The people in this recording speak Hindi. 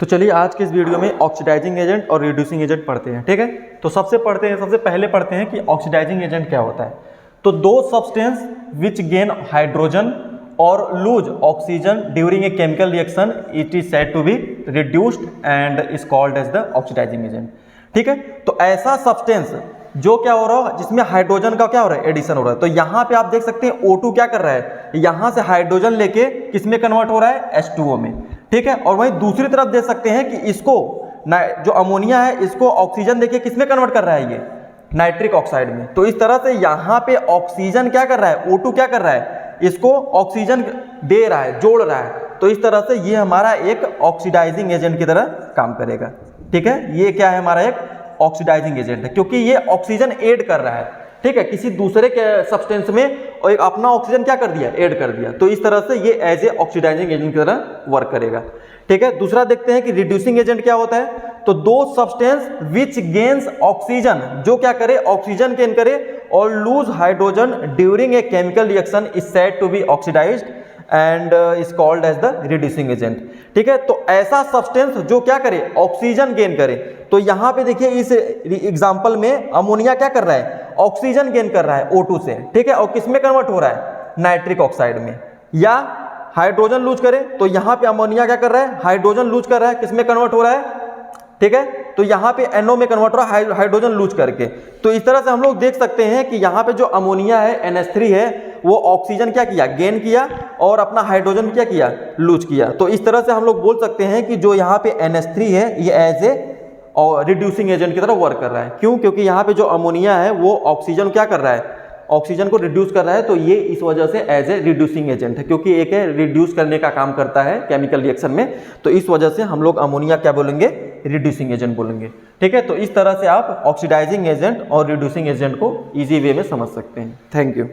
तो चलिए आज के इस वीडियो में ऑक्सीडाइजिंग एजेंट और रिड्यूसिंग एजेंट पढ़ते हैं। ठीक है, तो सबसे पहले पढ़ते हैं कि ऑक्सीडाइजिंग एजेंट क्या होता है। तो दो सब्सटेंस विच गेन हाइड्रोजन और lose oxygen during a chemical reaction it is said to be reduced and is called as the oxidising agent. ठीक है, तो ऐसा सब्सटेंस जो क्या हो रहा है जिसमें हाइड्रोजन का क्या हो रहा है, एडिशन हो रहा है। तो यहाँ पे आप देख सकते हैं O2 क्या कर रहा है, यहाँ से हाइड्रोजन लेके किसमें कन्वर्ट हो रहा है, H2O में। ठीक है, और वहीं दूसरी तरफ देख सकते हैं कि इसको जो अमोनिया है इसको ऑक्सीजन देके किसमें कन्वर्ट कर रहा है, ये नाइट्रिक ऑक्साइड में। तो इस तरह से यहाँ पे ऑक्सीजन क्या कर रहा है, O2 क्या कर रहा है, इसको ऑक्सीजन दे रहा है, जोड़ रहा है। तो इस तरह से ये हमारा एक ऑक्सीडाइजिंग एजेंट की तरह काम करेगा। ठीक है, ये क्या है, हमारा एक ऑक्सीडाइजिंग एजेंट है, क्योंकि ये ऑक्सीजन ऐड कर रहा है। ठीक है, किसी दूसरे के सब्सटेंस में और एक अपना ऑक्सीजन क्या कर दिया, ऐड कर दिया। तो इस तरह से ये एज ए ऑक्सीडाइजिंग एजेंट की तरह वर्क करेगा। ठीक है, दूसरा देखते हैं कि रिड्यूसिंग एजेंट क्या होता है। तो दो सब्सटेंस विच गेन्स ऑक्सीजन, जो क्या करे, ऑक्सीजन गेन करे और lose hydrogen during a chemical reaction is said to be oxidised and is called as the reducing agent. ठीक है, तो ऐसा सब्सटेंस जो क्या करे, ऑक्सीजन गेन करे। तो यहाँ पे देखिए इस एग्जांपल में अमोनिया क्या कर रहा है, ऑक्सीजन गेन कर रहा है O2 से। ठीक है, और किस में कन्वर्ट हो रहा है, नाइट्रिक ऑक्साइड में। या हाइड्रोजन लूज करे तो यहाँ पे अमोनिया क्या कर रहा है, हाइड्रोजन लूज कर रहा है, किस में कन्वर्ट हो रहा है। ठीक है, तो यहाँ पे NO में कन्वर्ट हो रहा है हाइड्रोजन लूज करके। तो इस तरह से हम लोग देख सकते हैं कि यहाँ पे जो अमोनिया है NH3 है वो ऑक्सीजन क्या किया, गेन किया और अपना हाइड्रोजन क्या किया, लूज किया। तो इस तरह से हम लोग बोल सकते हैं कि जो यहाँ पे NH3 है ये एज ए और रिड्यूसिंग एजेंट की तरह वर्क कर रहा है। क्यों, क्योंकि यहाँ पे जो अमोनिया है वो ऑक्सीजन क्या कर रहा है, ऑक्सीजन को रिड्यूस कर रहा है। तो ये इस वजह से एज ए रिड्यूसिंग एजेंट है, क्योंकि एक है रिड्यूस करने का काम करता है केमिकल रिएक्शन में। तो इस वजह से हम लोग अमोनिया क्या बोलेंगे, रिड्यूसिंग एजेंट बोलेंगे। ठीक है, तो इस तरह से आप ऑक्सीडाइजिंग एजेंट और रिड्यूसिंग एजेंट को ईजी वे में समझ सकते हैं। Thank you.